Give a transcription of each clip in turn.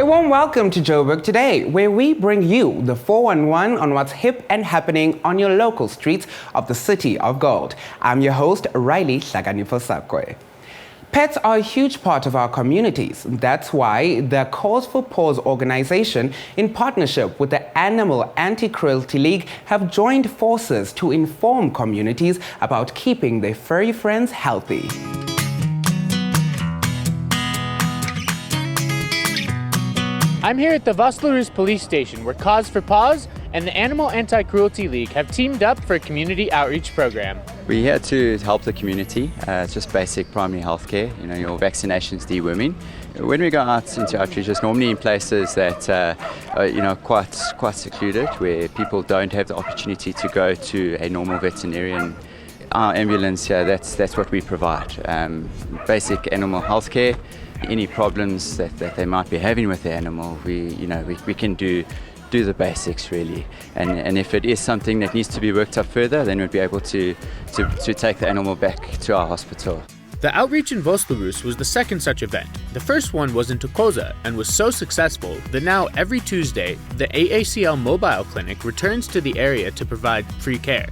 warm welcome to Joburg Today, where we bring you the 411 on what's hip and happening on your local streets of the City of Gold. I'm your host, Riley Hlaganifosakwe. Pets are a huge part of our communities. That's why the Cause for Paws organization, in partnership with the Animal Anti-Cruelty League, have joined forces to inform communities about keeping their furry friends healthy. I'm here at the Vosloorus police station where Cause for Paws and the Animal Anti-Cruelty League have teamed up for a community outreach program. We're here to help the community. It's just basic primary health care, your vaccinations, deworming. When we go out into outreach, it's normally in places that are quite secluded, where people don't have the opportunity to go to a normal veterinarian. Our ambulance here, that's what we provide. Basic animal health care. Any problems that they might be having with the animal, we can do the basics really, and if it is something that needs to be worked up further, then we'll be able to take the animal back to our hospital. The outreach in Vosloorus was the second such event. The first one was in Thokoza and was so successful that now every Tuesday, the AACL mobile clinic returns to the area to provide free care.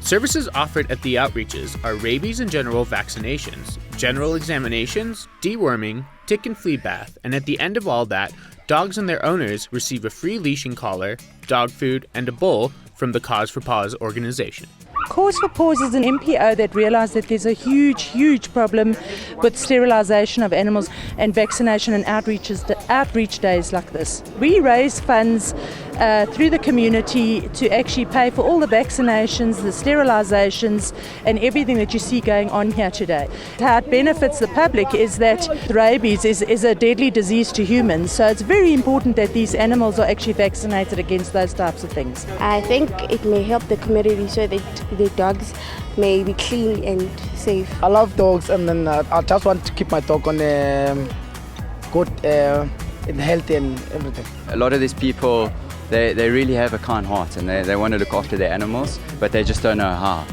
Services offered at the outreaches are rabies and general vaccinations, general examinations, deworming, tick and flea bath, and at the end of all that, dogs and their owners receive a free leashing collar, dog food, and a bowl from the Cause for Paws organization. Cause for Paws is an NPO that realised that there's a huge problem with sterilisation of animals and vaccination and outreach days like this. We raise funds through the community to actually pay for all the vaccinations, the sterilisations and everything that you see going on here today. How it benefits the public is that rabies is a deadly disease to humans, so it's very important that these animals are actually vaccinated against those types of things. I think it may help the community so that the dogs may be clean and safe. I love dogs, and then I just want to keep my dog on good in health and everything. A lot of these people, they really have a kind heart, and they want to look after their animals, but they just don't know how.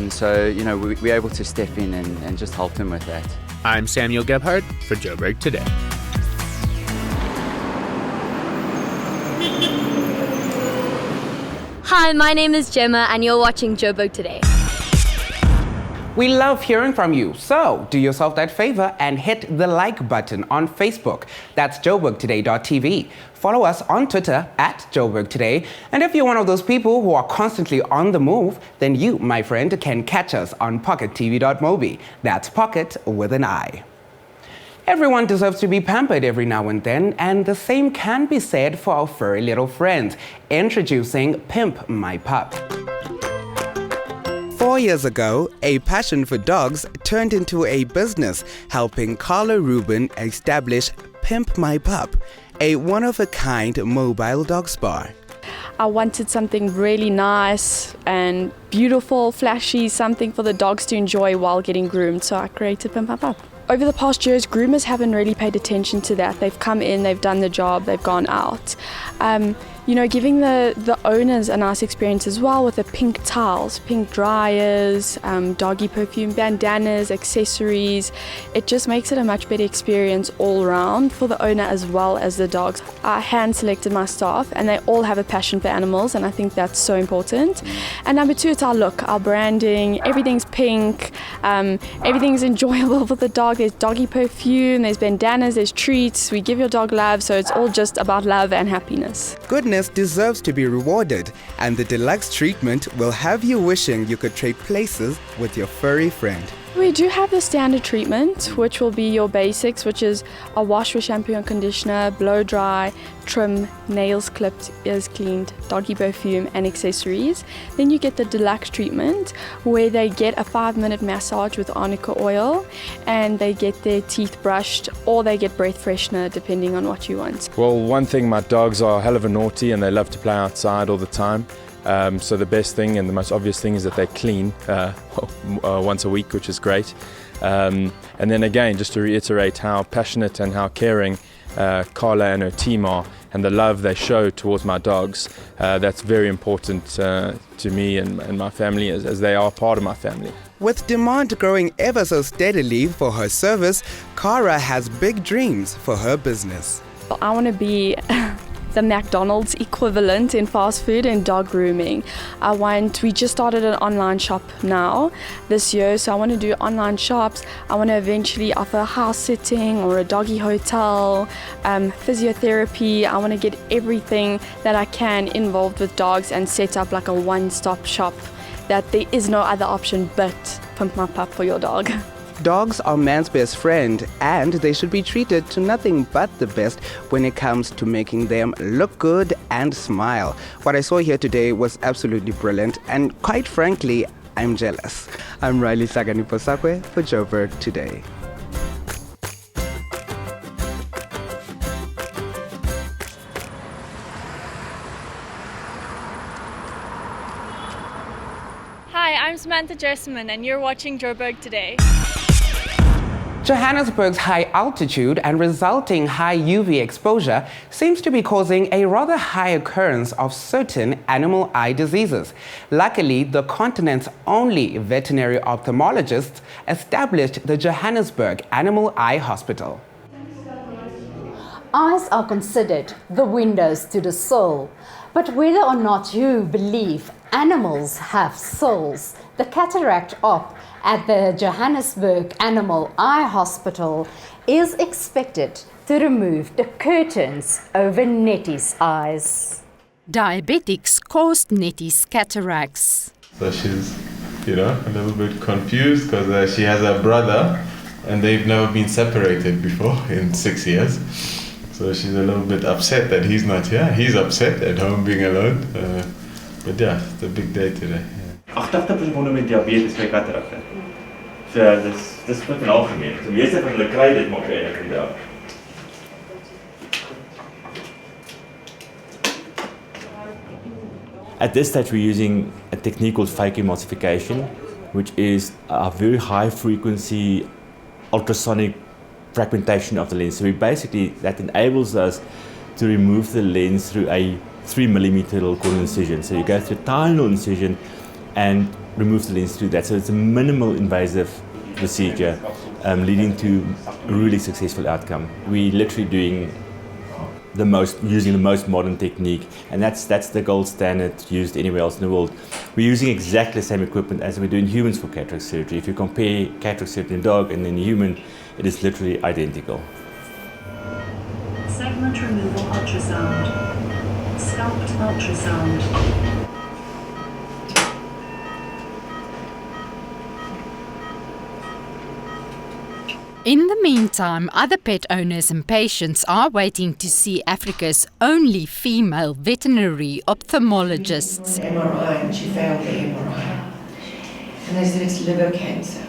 So we're able to step in and just help them with that. I'm Samuel Gebhardt for Joburg Today. Hi, my name is Gemma and you're watching Joburg Today. We love hearing from you, so do yourself that favor and hit the like button on Facebook. That's joburgtoday.tv. Follow us on Twitter at Joburg Today. And if you're one of those people who are constantly on the move, then you, my friend, can catch us on pockettv.mobi. That's Pocket with an I. Everyone deserves to be pampered every now and then, and the same can be said for our furry little friends. Introducing Pimp My Pup. 4 years ago, a passion for dogs turned into a business, helping Carla Rubin establish Pimp My Pup, a one-of-a-kind mobile dog spa. I wanted something really nice and beautiful, flashy, something for the dogs to enjoy while getting groomed, so I created Pimp My Pup. Over the past years, groomers haven't really paid attention to that. They've come in, they've done the job, they've gone out. Giving the owners a nice experience as well with the pink towels, pink dryers, doggy perfume, bandanas, accessories. It just makes it a much better experience all around for the owner as well as the dogs. I hand selected my staff and they all have a passion for animals, and I think that's so important. And number two, it's our look, our branding, everything's pink, everything's enjoyable for the dog. There's doggy perfume, there's bandanas, there's treats. We give your dog love, so it's all just about love and happiness. Goodness deserves to be rewarded, and the deluxe treatment will have you wishing you could trade places with your furry friend. We do have the standard treatment, which will be your basics, which is a wash with shampoo and conditioner, blow dry, trim, nails clipped, ears cleaned, doggy perfume and accessories. Then you get the deluxe treatment where they get a 5-minute massage with arnica oil and they get their teeth brushed, or they get breath freshener depending on what you want. Well, one thing, my dogs are a hell of a naughty and they love to play outside all the time. So the best thing and the most obvious thing is that they clean once a week, which is great. And then again, just to reiterate how passionate and how caring Carla and her team are, and the love they show towards my dogs, that's very important to me and my family, as they are part of my family. With demand growing ever so steadily for her service, Cara has big dreams for her business. I want to be the McDonald's equivalent in fast food and dog grooming. We just started an online shop now this year, so I want to do online shops. I want to eventually offer house sitting or a doggy hotel, physiotherapy. I want to get everything that I can involved with dogs and set up like a one-stop shop that there is no other option but Pimp My Pup for your dog. Dogs are man's best friend, and they should be treated to nothing but the best when it comes to making them look good and smile. What I saw here today was absolutely brilliant, and quite frankly, I'm jealous. I'm Riley Saganiposakwe for Joburg Today. Hi, I'm Samantha Jessamine, and you're watching Joburg Today. Johannesburg's high altitude and resulting high UV exposure seems to be causing a rather high occurrence of certain animal eye diseases. Luckily, the continent's only veterinary ophthalmologist established the Johannesburg Animal Eye Hospital. Eyes are considered the windows to the soul. But whether or not you believe animals have souls, the cataract op at the Johannesburg Animal Eye Hospital is expected to remove the curtains over Nettie's eyes. Diabetics caused Nettie's cataracts. So she's, a little bit confused because she has a brother and they've never been separated before in 6 years. So she's a little bit upset that he's not here. He's upset at home being alone. But yeah, it's a big day today. 80% van hulle met diabetes kry katarakte. So dis goed en algemeen. So meeste van hulle kry dit maar eintlik nie daar. At this stage we're using a technique called phacoemulsification, which is a very high frequency ultrasonic fragmentation of the lens. So that enables us to remove the lens through a 3mm corner incision. So you go through a tiny little incision and remove the lens through that. So it's a minimal invasive procedure leading to a really successful outcome. We're literally doing using the most modern technique, and that's the gold standard used anywhere else in the world. We're using exactly the same equipment as we do in humans for cataract surgery. If you compare cataract surgery in a dog and in a human, it is literally identical. Segment removal ultrasound. Scalped ultrasound. In the meantime, other pet owners and patients are waiting to see Africa's only female veterinary ophthalmologists. MRI, and she failed the MRI. And they said it's liver cancer.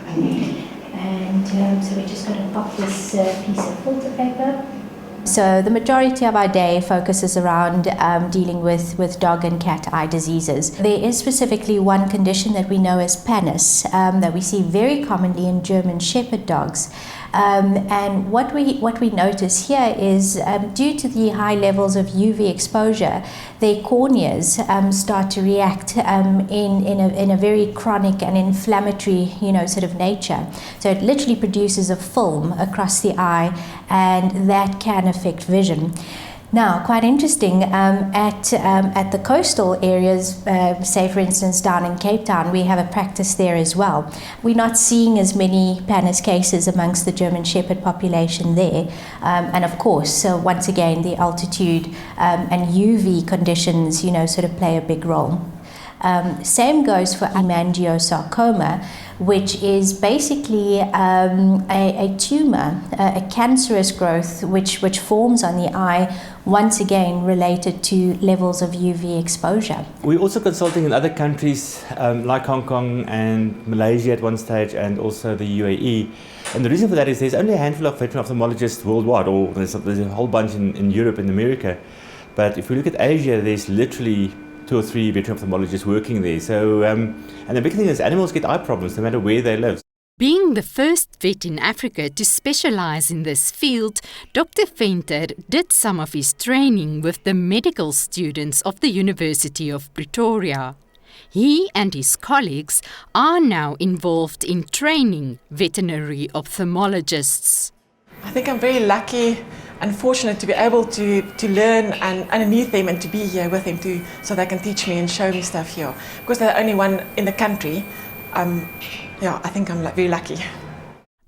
And so we're just going to pop this piece of filter paper. So the majority of our day focuses around dealing with dog and cat eye diseases. There is specifically one condition that we know as pannus that we see very commonly in German Shepherd dogs. And what we notice here is due to the high levels of UV exposure, their corneas start to react in a very chronic and inflammatory, sort of nature. So it literally produces a film across the eye, and that can affect vision. Now, quite interesting, at the coastal areas, say for instance down in Cape Town, we have a practice there as well. We're not seeing as many pannus cases amongst the German Shepherd population there. And of course, once again, the altitude and UV conditions, sort of play a big role. Same goes for hemangiosarcoma, which is basically a tumor, a cancerous growth which forms on the eye, once again related to levels of UV exposure. We're also consulting in other countries like Hong Kong and Malaysia at one stage, and also the UAE. And the reason for that is there's only a handful of veterinary ophthalmologists worldwide, or there's a whole bunch in Europe and America. But if we look at Asia, there's literally 2 or 3 veterinary ophthalmologists working there. So, and the big thing is animals get eye problems no matter where they live. Being the first vet in Africa to specialize in this field, Dr. Venter did some of his training with the medical students of the University of Pretoria. He and his colleagues are now involved in training veterinary ophthalmologists. I think I'm very lucky and fortunate to be able to learn and underneath them and to be here with them so they can teach me and show me stuff here. Because they're the only one in the country, I think I'm very lucky.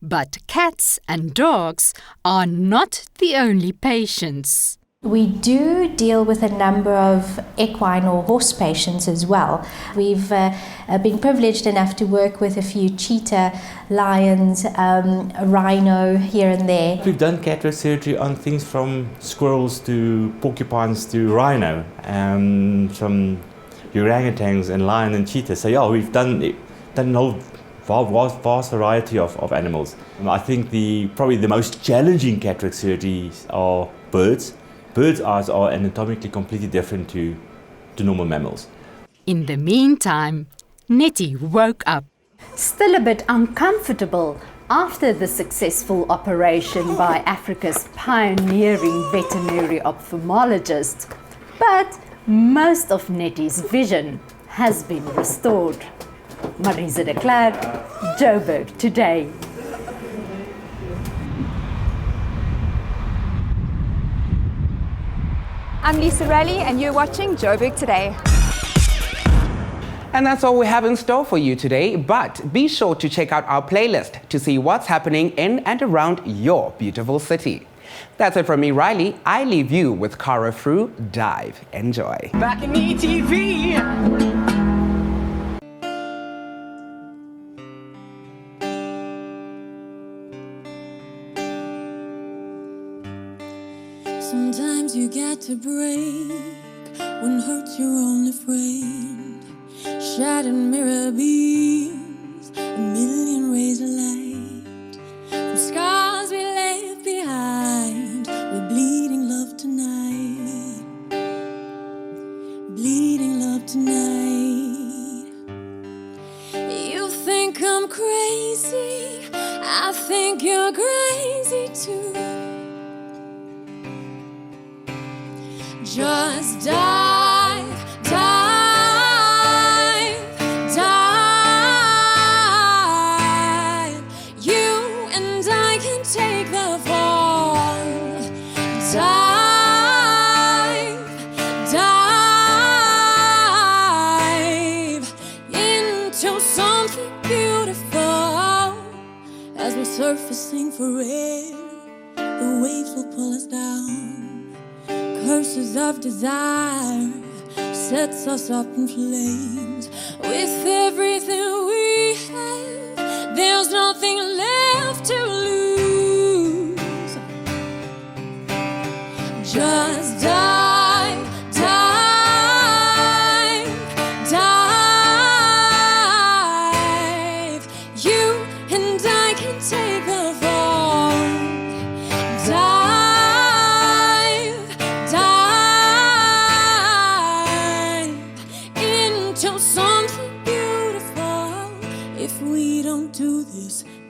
But cats and dogs are not the only patients. We do deal with a number of equine or horse patients as well. We've been privileged enough to work with a few cheetah, lions, a rhino here and there. We've done cataract surgery on things from squirrels to porcupines to rhino, from orangutans and lion and cheetah. So yeah, we've done a whole vast variety of animals. I think probably the most challenging cataract surgeries are birds. Birds' eyes are anatomically completely different to normal mammals. In the meantime, Nettie woke up. Still a bit uncomfortable after the successful operation by Africa's pioneering veterinary ophthalmologist. But most of Nettie's vision has been restored. Marisa de Klerk, Joburg Today. I'm Lisa Raleigh and you're watching Joburg Today. And that's all we have in store for you today, but be sure to check out our playlist to see what's happening in and around your beautiful city. That's it from me, Riley. I leave you with Cara Fru Dive. Enjoy. Back in ETV. Sometimes you get to break when hurt's your only friend. Shattered mirror beams, a million rays of light. From scars we left behind, we're bleeding love tonight. Bleeding love tonight. You think I'm crazy, I think you're crazy too. Just dive, dive, dive. You and I can take the fall. Dive, dive into something beautiful. As we're surfacing for air, the waves will pull us down. Curses of desire sets us up in flames. With everything we have, there's nothing left to lose. Just dive, dive, dive. You and I can take the fall. Dive.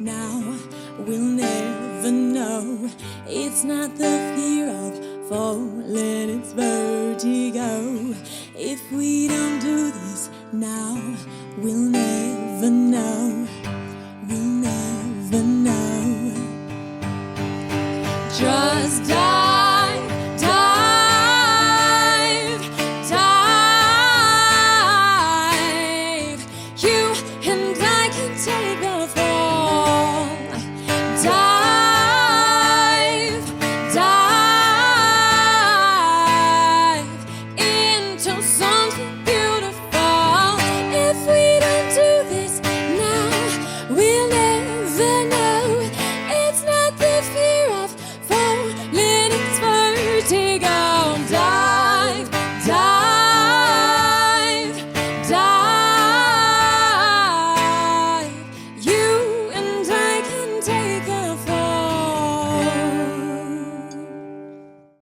Now we'll never know. It's not the fear of falling, it's vertigo. If we don't do this now, we'll never know. We'll never know. Just dive, dive, dive. You and I can take the fall. We'll never know.